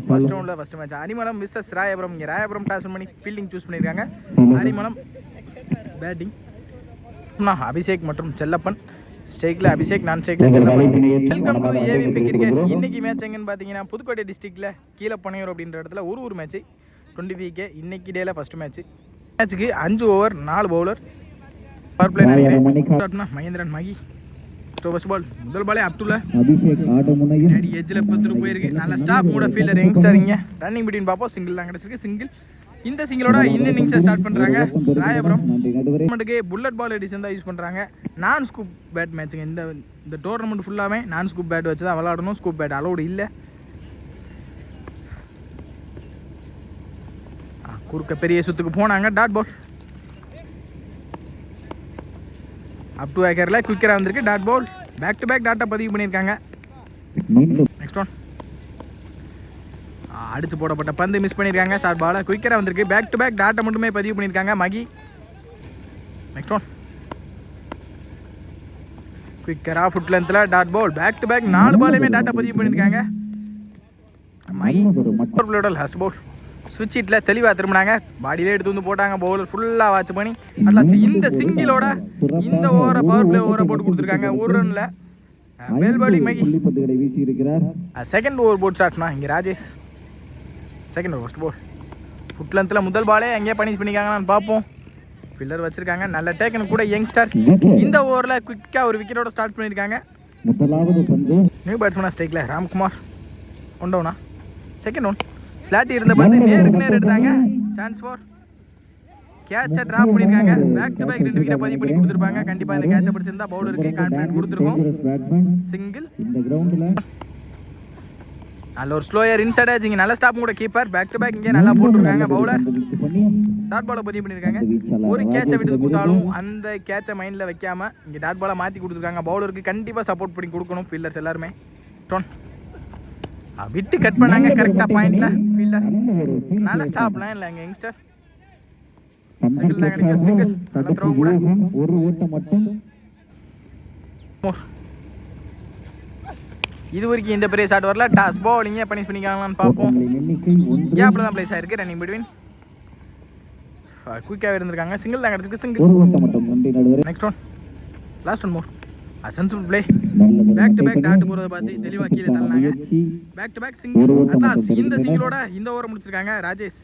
First ரவுண்டில் first match Arimalam versus Royapuram. இங்கே Royapuram toss பண்ணி ஃபீல்டிங் சூஸ் பண்ணியிருக்காங்க. அரிமளம் பேட்டிங். அபிஷேக் மற்றும் செல்லப்பன். ஸ்ட்ரைக்கில் அபிஷேக், நான் ஸ்ட்ரைக்கில் Chellappan. Welcome to AVP cricket. இன்னைக்கு மேட்ச் எங்கன்னு பார்த்தீங்கன்னா புதுக்கோட்டை டிஸ்ட்ரிக்டில் கீழப்பனையூர் அப்படின்ற இடத்துல ஒரு மேட்ச் 25K. இன்னைக்கு டேல ஃபர்ஸ்ட் மேட்ச்சுக்கு 5 ஓவர் 4 பவுலர். பவர் பிளே நினைக்கிறேன் மகேந்திரன் மகி. ஃபர்ஸ்ட் பால் முதல் பாலே அப்டுல அபிஷேக் ஆட முனையில் எட்ஜில் பத்துட்டு போயிருக்கு. நல்ல ஸ்டாப் மூட ஃபீல்டர் யங்ஸ்டர். இங்கே ரன்னிங் பிட்வீன் பார்ப்போம். சிங்கிள் தான் கிடச்சிருக்கு. சிங்கிள். இந்த சிங்கிளோட இந்த இன்னிங்ஸை ஸ்டார்ட் பண்ணுறாங்க ராயபுரம். டோர்னமெண்ட்டுக்கு புல்லட் பால் எடிஷன் தான் யூஸ் பண்ணுறாங்க. நான் ஸ்கூப் பேட் மேட்சுங்க. இந்த டோர்னமெண்ட் ஃபுல்லாகவே நான் ஸ்கூப் பேட் வச்சு தான் விளாடணும். ஸ்கூப் பேட் அலௌடு இல்லை. குறுக்க பெரிய சுத்துக்கு போனாங்க. டாட் பால் அப் டு ஏக்கரில் குயிக்கராக வந்திருக்கு. Dot ball. Back to back டாட்டா பதிவு பண்ணியிருக்காங்க. நெக்ஸ்ட் ஒன் அடிச்சு போடப்பட்ட பந்து மிஸ் பண்ணியிருக்காங்க. ஷார்ட் பால் குயிக்கராக வந்திருக்கு. பேக் டு பேக் டாட்டா மட்டுமே பதிவு பண்ணியிருக்காங்க மகி. நெக்ஸ்ட் ஒன் குயிக்கராக ஃபுட் லென்த்தில் dot ball. Back to back 4 பாலையுமே டாட்டா பதிவு பண்ணியிருக்காங்க மகி. பிளேயோட லாஸ்ட் பால் ஸ்விட்ச் ஹிட்டில் தெளிவாக திரும்பினாங்க. பாடியிலே எடுத்து வந்து போட்டாங்க. பவுலர் ஃபுல்லாக வாட்ச் பண்ணி அட்லாஸ்ட் இந்த சிங்கிளோட இந்த ஓவரை பவர் பிளே ஓவரை போட்டு கொடுத்துருக்காங்க. ஒரு ரனில் மேல் பாலிங் மகி. செகண்ட் ஓவர் போட் ஸ்டார்ட்னா இங்கே Rajesh. Second over first ball ஃபுட் லென்த்தில் முதல் பாலே எங்கேயே பனிஷ் பண்ணிக்காங்கன்னு பார்ப்போம். ஃபில்லர் வச்சிருக்காங்க. நல்ல டேக்கன் கூட யங்ஸ்டர். இந்த ஓவரில் குயிக்காக ஒரு விக்கெட்டோட ஸ்டார்ட் பண்ணியிருக்காங்க. நியூ பேட்ஸ்மேனா ஸ்ட்ரைக்கில் ராம்குமார். ஒன் டவுனா செகண்ட் ஒன் ஸ்லாட்டி இருந்த பந்து நேருக்கு நேர் எடுத்தாங்க. சான்ஸ் ஃபார் கேட்சை ட்ராப் பண்ணியிருக்காங்க. பேக் டு பேக் 2 விக்கெட் பதிவு பண்ணி கொடுத்துருப்பாங்க. கண்டிப்பாக இந்த கேட்சை பிடிச்சிருந்தா பவுலருக்கு கான்ஃபிடன்ட் கொடுத்துருக்கோம். சிங்கிள். நல்ல ஒரு ஸ்லோயர் இன்சைட் ஆச்சு. இங்கே நல்ல ஸ்டாப் கூட கீப்பர். பேக் டு பேக் இங்கே நல்லா போட்டுருக்காங்க. பவுலர் டாட் பாலை பதிவு பண்ணியிருக்காங்க. ஒரு கேட்சை விட்டு கொடுத்தாலும் அந்த கேட்சை மைண்டில் வைக்காமல் இங்கே டாட் பாலை மாற்றி கொடுத்துருக்காங்க. பவுலருக்கு கண்டிப்பாக சப்போர்ட் பண்ணி கொடுக்கணும் ஃபீல்டர்ஸ் எல்லாருமே. விட்டு கட் பண்ணாங்க கரெக்டாக பாயிண்ட்ல. ஃபீல்டர் நல்ல ஸ்டாப்லாம் இல்லை எங்கள் யங்ஸ்டர். சிங்கிள் தான் கிடைக்கும். சிங்கிள். நல்ல த்ரோ கூட. ஒரு ஓட்டம் மட்டும். இது வரைக்கும் இந்த பெரிய ஷாட் வரல. டாஸ் பவுலிங்கே பனிஷ் பண்ணிக்காங்களான்னு பார்ப்போம். கேப்ல தான் பிளேஸ் ஆயிருக்கு. ரன்னிங் பிட்வீன் குயிக்காக இருந்திருக்காங்க. சிங்கிள் தான் கிடச்சிருக்கு. Single. Next one last one more sensible play. Back to back dot போகிறத பார்த்து தெளிவாக கீழே தள்ளினாங்க. Back to back single. At last இந்த சிங்கிளோட இந்த ஓவரை முடிச்சிருக்காங்க ராஜேஷ்.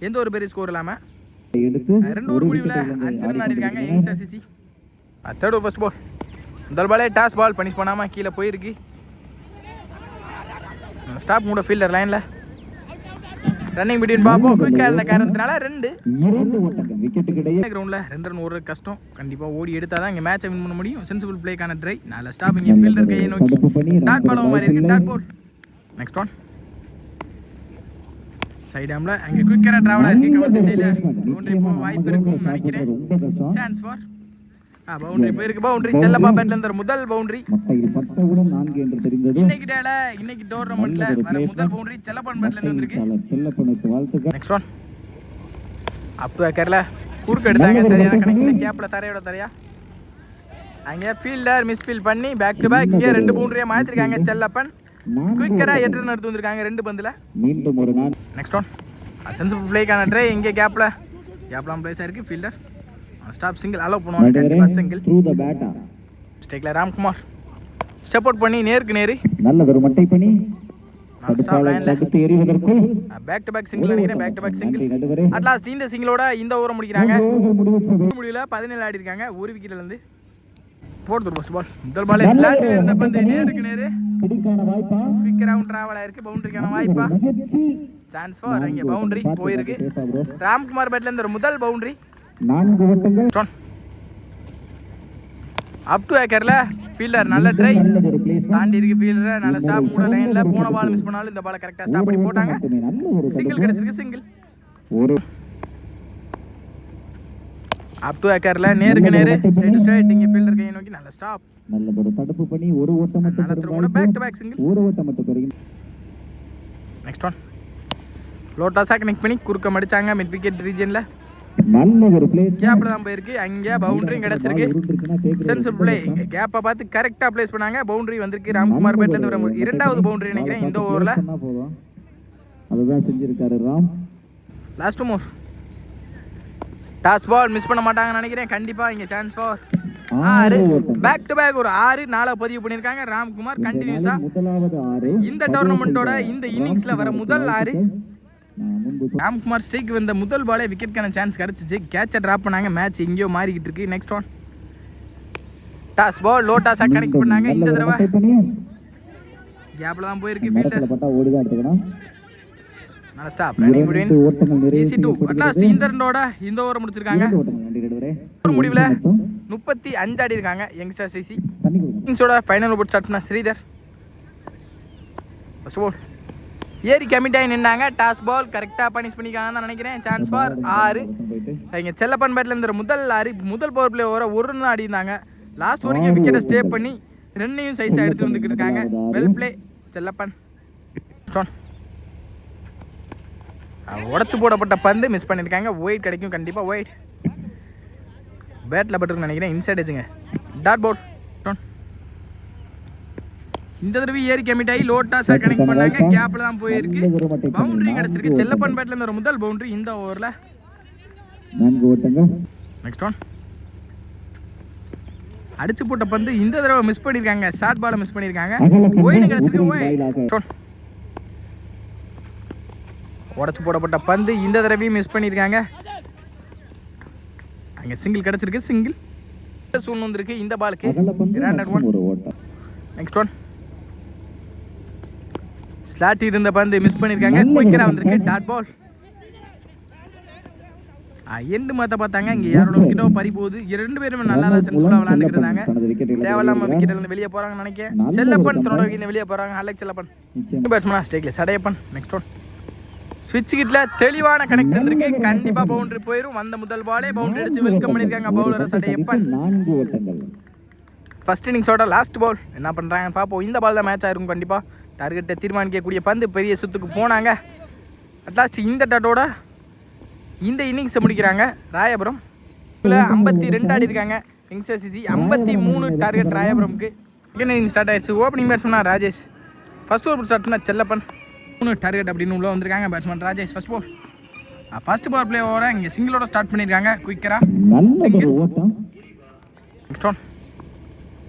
எந்த ஒரு பெரிய ஸ்கோர் இல்லாமல் 2 ஓவர் முடிவில் 5 ரன் ஆடிருக்காங்க Youngster CC. Third over first ball முதல் பாலே டாஸ் பால் பனிஷ் பண்ணாமல் கீழே போயிருக்கு. ஸ்டாப் மூட ஃபீல்டர் லைனில் ரன்னிங் பிட்வீன் பார்ப்போம். குயிக்காக இருந்த காரணத்தினால 2 கிரவுண்டில் 2 ரன் ஒரு கஷ்டம். கண்டிப்பாக ஓடி எடுத்தால் தான் இங்கே மேட்சை வின் பண்ண முடியும். சென்சிபிள் பிளேக்கான ட்ரை. நல்ல ஸ்டாப் இங்கே ஃபீல்டர் கையை நோக்கி டாட் பால் மாதிரி இருக்கு. Dot ball. நெக்ஸ்ட் ஒன் சைடாமில் அங்கே குயிக்காக ட்ராவலாக இருக்குது. கவர் திசையில் பவுண்டரி போக வாய்ப்பு இருக்கும்னு நினைக்கிறேன். சான்ஸ் ஃபார் பவுண்டரி போயிருக்கு. பவுண்டரி செல்லப்பா பேட்ல இருந்த முதல் பவுண்டரி இன்னைக்கு டேல இன்னைக்கு டோர்னமெண்ட்ல வர முதல் பவுண்டரி செல்லப்பன் பேட்ல இருந்து வந்திருக்கு. நெக்ஸ்ட் ஒன் அப் டு ஏக்கர்ல குறுக்கு எடுத்தாங்க. சரியான கணக்கில் கேப்ல தரையோட தரையா அங்கே ஃபீல்டர் மிஸ் ஃபீல் பண்ணி பேக் டு பேக் இங்கே 2 பவுண்டரியா மாத்திருக்காங்க. செல்லப்பன் குயிக்கரா 8 ரன் எடுத்து வந்திருக்காங்க 2 பந்துல. நெக்ஸ்ட் ஒன் சென்சிபிள் பிளேக்கான ட்ரை. இங்கே கேப்லாம் பிளேஸ் ஆயிருக்கு. ஃபீல்டர் ஸ்டாப் சிங்கிள் அலோவ் பண்ணுவாங்க. கண்டிப்பாக சிங்கிள். ஸ்ட்ரைக்கில் ராம்குமார் ஸ்டெப் அவுட் பண்ணி நேருக்கு நேரு நல்ல ஒரு மட்டை பண்ணி பேக் டு பேக் சிங்கிள் நினைக்கிறேன். Back to back single. At last இந்த சிங்கிளோட இந்த ஓவரை முடிக்கிறாங்க. முடிவில் 17 ஆடி இருக்காங்க. ஒரு விக்கெட்ல இருந்து. ஃபோர்த் ஓவர் ஃபர்ஸ்ட் பால் முதல் பாலே ஸ்லாட் இருந்த பந்து நேருக்கு நேரு குயிக் ரவுண்ட் டிராவல் ஆயிருக்கு. பவுண்டரிக்கான வாய்ப்பா சான்ஸ் ஃபார் இங்கே பவுண்டரி போயிருக்கு. ராம்குமார் பேட்ல இருந்த முதல் பவுண்டரி. 4 ஓட்டங்கள். அப் டு ஏக்கர்ல ஃபீல்டர் நல்ல ட்ரை தாண்டி இருக்கு. ஃபீல்டர் நல்ல ஸ்டாப் கூட லைன்ல போன பால் மிஸ் பண்ணாலும் இந்த பாலை கரெக்டாக ஸ்டாப் பண்ணி போட்டாங்க. சிங்கிள் கிடைச்சிருக்கு. சிங்கிள். அப் டு ஏக்கர்ல நேருக்கு நேரு ஸ்ட்ரைட் டு ஸ்ட்ரைட் இங்கே ஃபீல்டர் கையை நோக்கி நல்ல ஸ்டாப். நல்ல ஒரு தடுப்பு பண்ணி ஒரு ஓட்டம் மட்டும். நல்ல throw back to back single. ஒரு ஓட்டம் மட்டும் பெறும். நெக்ஸ்ட் ஒன் லோட்டாஸா கனெக்ட் பண்ணி குறுக்க மடிச்சாங்க மிட் விக்கெட் ரீஜன்ல. நல்ல ஒரு பிளேஸ் கேப்ல தான் போயிருக்கு. அங்கே பவுண்டரியும் கிடைச்சிருக்கு. Sensible play. இங்க கேப்பை பார்த்து கரெக்டா பிளேஸ் பண்ணாங்க. பவுண்டரி வந்திருக்கு. ராம்குமார் பேட்ல இருந்து 2வது பவுண்டரி நினைக்கிறேன் இந்த ஓவர்ல. அதுதான் செஞ்சிருக்காரு Ram. Last more toss ball miss பண்ண மாட்டாங்கன்னு நினைக்கிறேன். கண்டிப்பா இங்க chance for 6. Back to back ஒரு 6 4 பதிவு பண்ணியிருக்காங்க ராம்குமார். கண்டினியூஸா முதலாவது 6 இந்த டோர்னமெண்டோட இந்த இன்னிங்ஸ்ல வர முதல் 6. ராம்குமார் ஸ்ட்ரைக் வந்த முதல் பாலே விக்கெட்கான சான்ஸ் கிடச்சிச்சு. கேட்சை ட்ராப் பண்ணாங்க. மேட்ச் எங்கேயோ மாறிக்கிட்டு இருக்கு. Next one toss ball low டாஸாக கனெக்ட் பண்ணாங்க. இந்த தடவை கேப்ல தான் போயிருக்கு. ஃபீல்டர் பட்டா ஓடிதான் எடுத்துக்கணும். நல்ல stop running between easy to at last இந்த ரன்னோட இந்த ஓவர் முடிச்சிருக்காங்க. ஒரு முடிவில் 35 ஆடி இருக்காங்க யங்ஸ்டர் சிசி. இன்னிங்ஸோட ஃபைனல் ஓவர் ஸ்டார்ட் பண்ண ஸ்ரீதர். ஃபர்ஸ்ட் பால் ஏறி கமிட் ஆகி நின்னாங்க. டாஸ் பால் கரெக்டாக பனிஷ் பண்ணிக்காங்கன்னு தான் நினைக்கிறேன். Chance for 6. இங்கே செல்லப்பன் பேட்டில் இருந்த முதல் 6 முதல் பவர் பிளே ஓவரை ஒரு ரன் ஆடி இருந்தாங்க. லாஸ்ட் ஓவருக்கு விக்கெட்டை ஸ்டே பண்ணி ரன்னையும் சைஸாக எடுத்து வந்துக்கிட்டு இருக்காங்க. Well play Chellappan. உடச்சு போடப்பட்ட பந்து மிஸ் பண்ணியிருக்காங்க. ஒயிட் கிடைக்கும் கண்டிப்பாக. ஒயிட் பேட்டில் பட்டுருக்குன்னு நினைக்கிறேன். இன்சைட் வச்சுங்க. Dot ball. இந்த தடவை ஏறி கமிட் ஆகி லோ டாஸாக கனெக்ட் பண்ணாங்க. கேப்பில் தான் போயிருக்கு. பவுண்டரி கிடச்சிருக்கு. செல்லப்பன் பேட்டில் இருந்த ஒரு முதல் பவுண்டரி இந்த ஓவரில். நெக்ஸ்ட் ஒன் அடிச்சு போட்ட பந்து இந்த தடவை மிஸ் பண்ணியிருக்காங்க. ஷார்ட் பாலை மிஸ் பண்ணியிருக்காங்க. ஒயிட் கிடச்சிருக்கு. ஒயிட் உடச்சு போடப்பட்ட பந்து இந்த தடவையும் மிஸ் பண்ணியிருக்காங்க. அங்கே சிங்கிள் கிடச்சிருக்கு. சிங்கிள் சூன் வந்திருக்கு இந்த பாலுக்கு. நெக்ஸ்ட் ஒன் ஸ்லாட் இருந்த பந்து மிஸ் பண்ணியிருக்காங்க. குயிக்கராக வந்திருக்கு. டாட் பால். எண்டு மாற்ற பார்த்தாங்க. இங்கே யாரோட விக்கெட்டோ பறி போகுது. 2 பேருமே நல்லா தான் சென்சிபிளாக விளையாண்டுட்டு இருந்தாங்க. தேவையில்லாம விக்கெட் இருந்து வெளியே போகிறாங்கன்னு நினைக்கிறேன். செல்லப்பன் தன்னோட விக்கெட் வெளியே போகிறாங்க. அலெக்ஸ் செல்லப்பன் பேட்ஸ்மேனா ஸ்டேக்கில் சடையப்பன். நெக்ஸ்ட் ஒன் ஸ்விட்ச் கிட்ல தெளிவான கனெக்ட் இருந்திருக்கு. கண்டிப்பாக பவுண்டரி போயிடும். வந்த முதல் பாலே பவுண்டரி அடிச்சு வெல்கம் பண்ணியிருக்காங்க பவுலரை சடையப்பன். ஃபர்ஸ்ட் இன்னிங்ஸோட லாஸ்ட் பால் என்ன பண்ணுறாங்கன்னு பார்ப்போம். இந்த பால் தான் மேட்ச் ஆயிருக்கும் கண்டிப்பாக. டார்கெட்டை தீர்மானிக்கக்கூடிய பந்து பெரிய சுத்துக்கு போனாங்க. அட்லாஸ்ட் இந்த டாட்டோட இந்த இன்னிங்ஸை முடிக்கிறாங்க. ராயபுரம் 52 ஆடி இருக்காங்க யங்ஸ்டர் சிசி. 53 டார்கெட் ராயபுரமுக்கு. செகண்ட் இன்னிங் ஸ்டார்ட் ஆயிடுச்சு. Opening batsman Rajesh. First over start பண்ண செல்லப்பன் 3 டார்கெட் அப்படின்னு உள்ள வந்திருக்காங்க batsman Rajesh. First ball first power play ஓவரை இங்கே சிங்கிளோட ஸ்டார்ட் பண்ணியிருக்காங்க. குயிக்கரா சிங்கிள். நெக்ஸ்ட் ஒன்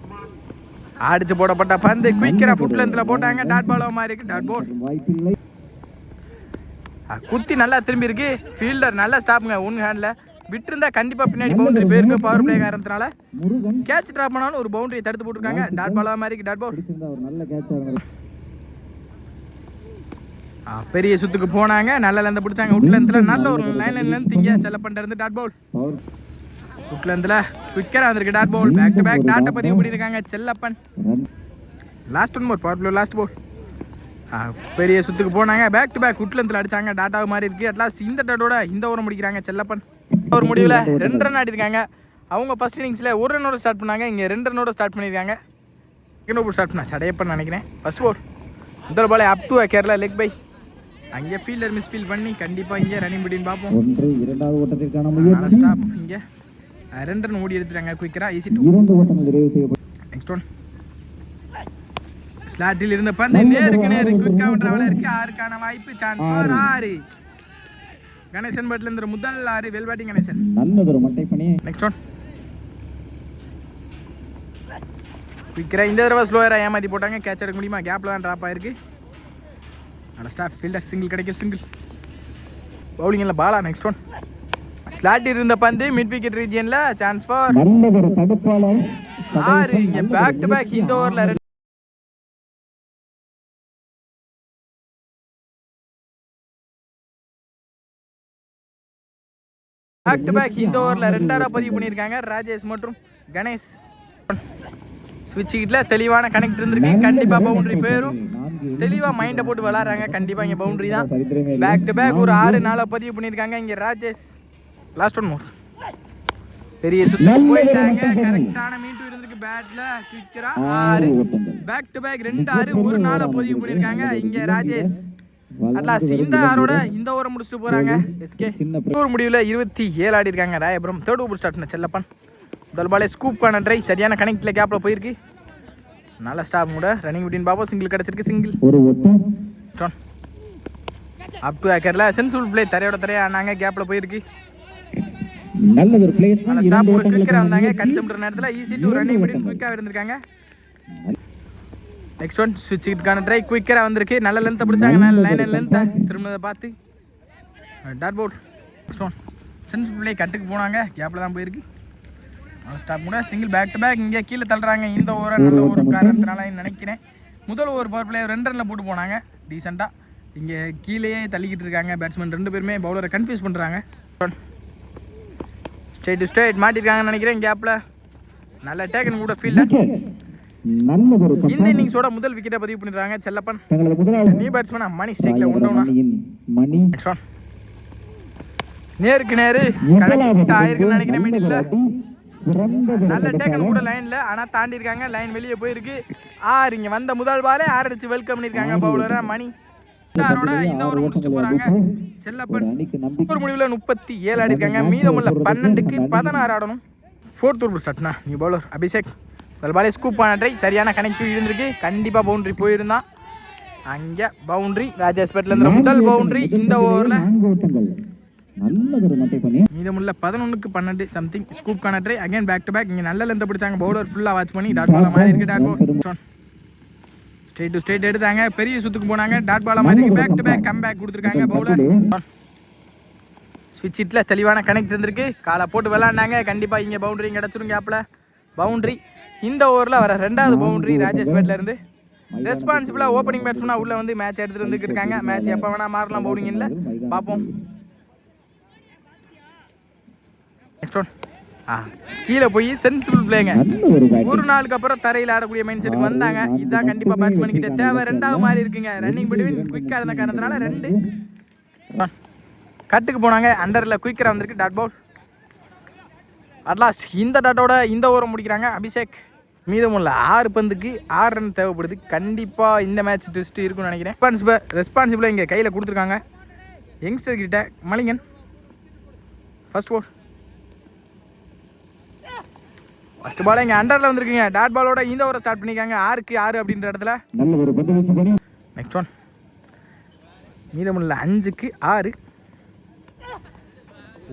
அடிச்சு போடப்பட்ட பந்து குயிக்கரா ஃபுட் லென்த்தில் போட்டாங்க. டாட் பால் மாதிரி இருக்கு. டாட் பால் குத்தி நல்லா திரும்பி இருக்கு. ஃபீல்டர் நல்லா ஸ்டாப்புங்க. ஒன் ஹேண்டில் விட்டுருந்தா கண்டிப்பாக பின்னாடி பவுண்டரி போயிருக்கு. பவர் பிளே காரணத்தினால கேட்ச் ட்ராப் பண்ணாலும் ஒரு பவுண்டரியை தடுத்து போட்டிருக்காங்க. டாட் பால் மாதிரி இருக்கு. டாட் பால் பெரிய சுத்துக்கு போனாங்க. நல்ல லெந்த பிடிச்சாங்க. உட் லென்த்தில் நல்ல ஒரு லைன் திங்க செல்லப்பன் இருந்து டாட் பால். உட் லென்த்தில் குயிக்கராக வந்திருக்கு. Dot ball. Back to back டாட்டை பதிவு பண்ணியிருக்காங்க Chellappan. Last one more power play last ball. பெரிய சுத்துக்கு போனாங்க. பேக் டு பேக் உட் லென்த்தில் அடிச்சாங்க. டாட்டாவை மாதிரி இருக்கு. அட்லாஸ்ட் இந்த டாட்டோட இந்த ஓவரை முடிக்கிறாங்க செல்லப்பன். ஒரு முடிவில் 2 ரன் ஆடிருக்காங்க. அவங்க ஃபர்ஸ்ட் இன்னிங்ஸில் 1 ரன்னோட ஸ்டார்ட் பண்ணாங்க. இங்கே 2 ரன்னோட ஸ்டார்ட் பண்ணியிருக்காங்க. செகண்ட் ஓவர் ஸ்டார்ட் பண்ண சடையப்பன் நினைக்கிறேன். ஃபர்ஸ்ட் பால் முதல் பாலே up to Kerala leg by. அங்கே ஃபீல்டர் மிஸ்ஃபீல் பண்ணி கண்டிப்பாக இங்கே ரன்னிங் பிடின்னு பார்ப்போம். இரண்டாவது ஓட்டத்திற்கான முயற்சி. ஸ்டாப். இங்கே 2 ரன் ஓடி எடுத்துட்டாங்க குயிக்கரா. Easy to. 2 ஓட்டங்கள் நிறைவு செய்யப்படும். நெக்ஸ்ட் ஒன் ஸ்லாட்டில் இருந்த பந்து நேருக்கு நேரு குயிக் கவுண்டர் இருக்கு. 6க்கான வாய்ப்பு. Chance for 6. கணேசன் பேட்ல இருந்த முதல் 6 வெல் பேட்டிங் கணேசன். நல்லதொரு மட்டை பண்ணி. நெக்ஸ்ட் ஒன் குயிக்கரா இந்த தடவை ஸ்லோயரா ஏமாத்தி போட்டாங்க. கேட்ச் எடுக்க முடியுமா? கேப்ல தான் ட்ராப் ஆயிருக்கு. ஆனால் ஸ்டாப் ஃபீல்டர் சிங்கிள் கிடைக்கும். சிங்கிள் பவுலிங் இல்லை பாலா. நெக்ஸ்ட் ஒன் ஸ்லாட் இருந்த பந்து மிட் விக்கெட் ரீஜியன்ல. Chance for 6. இங்கே பேக் டு பேக் இந்த ஓவரில் பேக் டு பேக் இந்த ஓவரில் 2 பதிவு பண்ணியிருக்காங்க ராஜேஷ் மற்றும் கணேஷ். ஸ்விட்ச் கிட்ல தெளிவான கனெக்ட் இருந்திருக்கு. கண்டிப்பாக பவுண்டரி போயிடும். தெளிவாக மைண்டை போட்டு விளாட்றாங்க. கண்டிப்பாக இங்கே பவுண்டரி தான். பேக் டு பேக் ஒரு 6 4 பதிவு பண்ணியிருக்காங்க இங்கே ராஜேஷ். லாஸ்ட் ஒன் மோர் பெரிய சுத்து போயிட்டாங்க. கரெக்டான மீட்டு இருந்திருக்கு பேட்ல. குயிக்கரா 6. பேக் டு பேக் 2 6 ஒரு 4 பதிவு பண்ணியிருக்காங்க இங்கே ராஜேஷ். அட்லாஸ்ட் இந்த 6ஓட இந்த ஓவரை முடிச்சுட்டு போகிறாங்க எஸ்கே. ஒரு முடிவில் 27 ஆடி இருக்காங்க ராயபுரம். தேர்ட் ஓவர் ஸ்டார்ட் பண்ண செல்லப்பன். முதல் பாலே ஸ்கூப் பண்ண ட்ரை சரியான கனெக்ட்ல கேப்ல போயிருக்கு. நல்ல ஸ்டாப் கூட ரன்னிங் விட்டின் பாப்போம். சிங்கிள் கிடச்சிருக்கு. சிங்கிள் ஒரு ஓட்டம். அப் டு ஏக்கரில் சென்சிபிள் பிளே தரையோட தரையா ஆனாங்க, கேப்பில் போயிருக்கு. நல்ல ஒரு பிளேஸ்மென்ட். ஸ்டாப் போட்டு குயிக்கராக வந்தாங்க, கன்செப்டர் நேரத்தில் ஈஸி டு ரன்னிங் பண்ணி குயிக்காக இருந்திருக்காங்க. நெக்ஸ்ட் ஒன் ஸ்விட்சுக்கான ட்ரை குயிக்கராக வந்திருக்கு. நல்ல லென்த்தை பிடிச்சாங்க, நல்ல லைன் லென்த்தை திரும்ப பார்த்து டாட் போல். நெக்ஸ்ட் ஒன் சென்சிபிள் பிளே கட்டுக்கு போனாங்க, கேப்பில் தான் போயிருக்கு. ஸ்டாப் கூட சிங்கிள் பேக் டு பேக் இங்கே கீழே தள்ளுறாங்க. இந்த ஓவரை நல்ல ஒரு காரணத்தினால நினைக்கிறேன். முதல் ஓவர் பவர் பிளே 2 ரனில் போட்டு போனாங்க டீசெண்டாக. இங்கே கீழேயே தள்ளிக்கிட்டு இருக்காங்க பேட்ஸ்மேன் 2 பேருமே. பவுலரை கன்ஃபியூஸ் பண்ணுறாங்க. ஸ்ட்ரெயிட் டு ஸ்ட்ரெயிட் மாட்டிருக்காங்கன்னு நினைக்கிறேன் கேப்பில். நல்ல டேக்கன் கூட ஃபீல்டர். இந்த இன்னிங்ஸோட முதல் விக்கெட்டை பதிவு பண்ணிடுறாங்க செல்லப்பன். நியூ பேட்ஸ்மேனா மணி ஸ்ட்ரைக்கில் ஒன்றா நேருக்கு நேரு கனெக்ட் ஆயிருக்குன்னு நினைக்கிறேன். மீடியில் நல்ல டேக்கன் கூட லைனில், ஆனால் தாண்டி இருக்காங்க. லைன் வெளியே போயிருக்கு. 6 இங்கே வந்த முதல் பாலே 6 அடிச்சு வெல்கம் பண்ணியிருக்காங்க பவுலரை மணி. இந்த ஓவர் முடிச்சுட்டு போகிறாங்க செல்லப்பன். ஒரு முடிவில் 37 ஆடி இருக்காங்க. மீதமுள்ள 12க்கு 16 ஆடணும். 4th ஓவர் ஸ்டார்ட்னா நியூ பவுலர் அபிஷேக். பாலே ஸ்கூப் ஆன ட்ரை சரியான கனெக்டிவ் இருந்திருக்கு. கண்டிப்பாக பவுண்டரி போயிருந்தான். அங்கே பவுண்டரி ராஜேஷ்பேட்லேருந்து முதல் பவுண்டரி இந்த ஓவரில். மீதமுள்ள 11க்கு 12 சம்திங் ஸ்கூப்கான try. Again back to back. இங்கே நல்ல லென்த்தை பிடிச்சாங்க. பவுலர் ஃபுல்லாக வாட்ச் பண்ணி டாட் பாலாக மாறி இருக்கு. Dot ball straight to straight எடுத்தாங்க. பெரிய சுத்துக்கு போனாங்க. டாட் பாலாக மாறி இருக்கு. Back to back come back கொடுத்துருக்காங்க பவுலர். ஸ்விட்ச் ஹிட்டில் தெளிவான கனெக்ட் இருந்திருக்கு. காலை போட்டு விளாண்டாங்க. கண்டிப்பாக இங்கே பவுண்டரி கிடச்சிரும். கேப்பில் பவுண்டரி. இந்த ஓவரில் வர 2வது பவுண்டரி ராஜேஷ்பேட்லேருந்து. ரெஸ்பான்சிபிளாக ஓப்பனிங் பேட்ஸ்மேனாக உள்ளே வந்து மேட்ச் எடுத்துகிட்டு வந்துட்டு இருக்காங்க. மேட்ச் எப்போ வேணால் மாறலாம் பவுலிங் இல்லை, பார்ப்போம். நெக்ஸ்ட் ஒன் கீழே போய் சென்சிபிள் பிளேங்க. ஒரு நாளுக்கு அப்புறம் தரையில் ஆடக்கூடிய மைண்ட் செட்டுக்கு வந்தாங்க. இதுதான் கண்டிப்பாக பேட்ஸ்மேன் கிட்ட தேவை. 2வது மாதிரி இருக்குங்க. ரன்னிங் பிட்வீன் குயிக்காக இருந்த காரணத்தினால 2 கட்டுக்கு போனாங்க. அண்டரில் குயிக்கராக வந்திருக்கு. டாட் பால். அட்லாஸ்ட் இந்த டாட்டோட இந்த ஓவரை முடிக்கிறாங்க அபிஷேக். மீதமுள்ள 6 பந்துக்கு 6 ரன் தேவைப்படுது. கண்டிப்பாக இந்த மேட்ச் ட்விஸ்ட் இருக்குன்னு நினைக்கிறேன். ரெஸ்பான்சிபிளாக இங்கே கையில் கொடுத்துருக்காங்க யங்ஸ்டர் கிட்ட மலிங்கன். ஃபர்ஸ்ட் பால் ஃபர்ஸ்ட் பால் இங்கே அண்டரில் வந்துருக்குங்க. டாட் பாலோட இந்த ஓவரை ஸ்டார்ட் பண்ணிக்காங்க. 6க்கு 6 அப்படின்ற இடத்துல. நெக்ஸ்ட் ஒன் மீதமுள்ள 5க்கு 6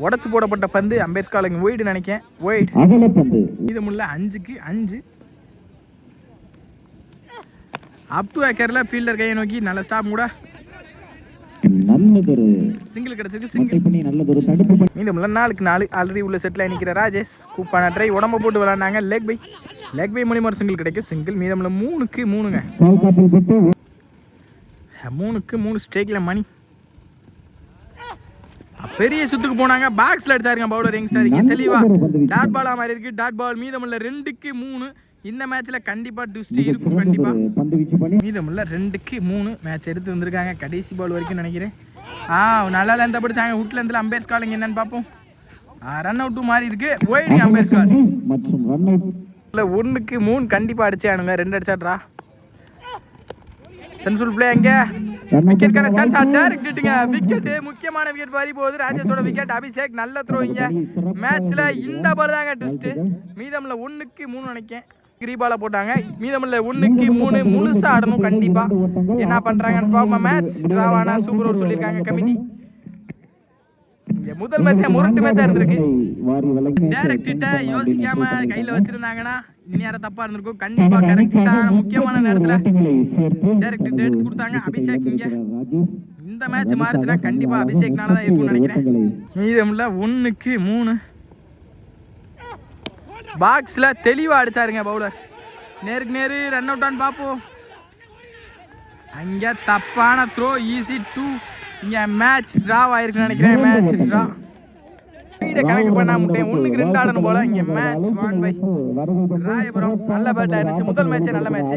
உடச்சு போடப்பட்ட பந்து. அம்பேர் காலிங் ஒயிட் நினைக்கேன். ஒயிட். மீதமுள்ள 5க்கு 5 அப் டு ஏக்கரில் ஃபீல்டர் கையை நோக்கி நல்ல ஸ்டாப் கூட. சிங்கிள் கிடைச்சிருக்கு. சிங்கிள். மீதமுள்ள 4க்கு 4 ஆல்ரெடி உள்ள செட்டில் நிற்கிற ராஜேஷ். கூப்பான ட்ரை உடம்ப போட்டு விளாண்டாங்க. லெக் பை மூலியமாக சிங்கிள் கிடைக்கும். சிங்கிள். மீதமுள்ள 3க்கு 3ங்க. 3க்கு 3 ஸ்ட்ரைக்கில் மணி. பெரிய சுத்துக்கு போனாங்க. பாக்ஸில் அடிச்சாருங்க பவுலர் யங்ஸ்டர். இங்கே தெளிவாக டாட் பாலாக மாதிரி இருக்குது. Dot ball. மீதமுள்ள 2க்கு 3 இந்த மேட்ச்சில் கண்டிப்பாக ட்விஸ்ட் இருக்கும். கண்டிப்பாக மீதமுள்ள 2க்கு 3 மேட்ச் எடுத்து வந்திருக்காங்க. கடைசி பால் வரைக்கும் நினைக்கிறேன். நல்லா லென்த்தை பிடிச்சாங்க. ஹுட் லென்த்தில் அம்பேர் காலிங் என்னன்னு பார்ப்போம். ரன் அவுட்டும் மாறி இருக்கு. ஒயிட் அம்பேர் கால். இல்லை 1க்கு 3 கண்டிப்பாக அடிச்சானுங்க. 2 அடிச்சாட்ரா. சென்சிபிள் பிளே அங்கே விக்கெட்கான சான்ஸ். டைரக்ட் ஹிட்டுங்க. விக்கெட். முக்கியமான விக்கெட் பாரி போகுது. ராஜேஷோட விக்கெட். அபிஷேக் நல்ல த்ரோயிங்க. மேட்ச்ல இந்த பால் தாங்க ட்விஸ்ட். மீதமுள்ள 1க்கு 3 நினைக்கேன். கிரீபால போட்டாங்க. மீதமுள்ள 1க்கு 3 முழுசா ஆடணும். கண்டிப்பா என்ன பண்றாங்கன்னு பார்ப்போம். மேட்ச் டிராவானா சூப்பர் ஓவர் சொல்லியிருக்காங்க கமிட்டி. முதல் மேட்சே முரட்டு மேட்சா இருந்திருக்கு. டைரக்ட் ஹிட்ட யோசிக்காம கையில வச்சிருந்தாங்கன்னா இனியாரம் தப்பா இருந்திருக்கும். கண்டிப்பா கரெக்டான முக்கியமான நேரத்துல டைரக்ட் ஹிட் எடுத்து கொடுத்தாங்க அபிஷேக். இங்க இந்த மேட்ச் மாறுச்சுன்னா கண்டிப்பா அபிஷேக்னால தான் இருக்கும்னு நினைக்கிறேன். மீதமுள்ள 1க்கு 3 பாக்ஸ்ல தெளிவா அடிச்சாருங்க பவுலர். நேருக்கு நேரு ரன் அவுட்டான்னு பார்ப்போம். அங்க தப்பான த்ரோ. ஈஸி 2. இங்க மேட்ச் டிராவ் ஆயிருக்குன்னு நினைக்கிறேன். Match draw. கணக்கு பண்ண முடியும். 1க்கு 2 ஆடணும் போல. இங்க மேட்ச் வான் பை ராயபுரம். நல்ல பேட் ஆயிருச்சு. முதல் மேட்சே நல்ல மேட்ச்.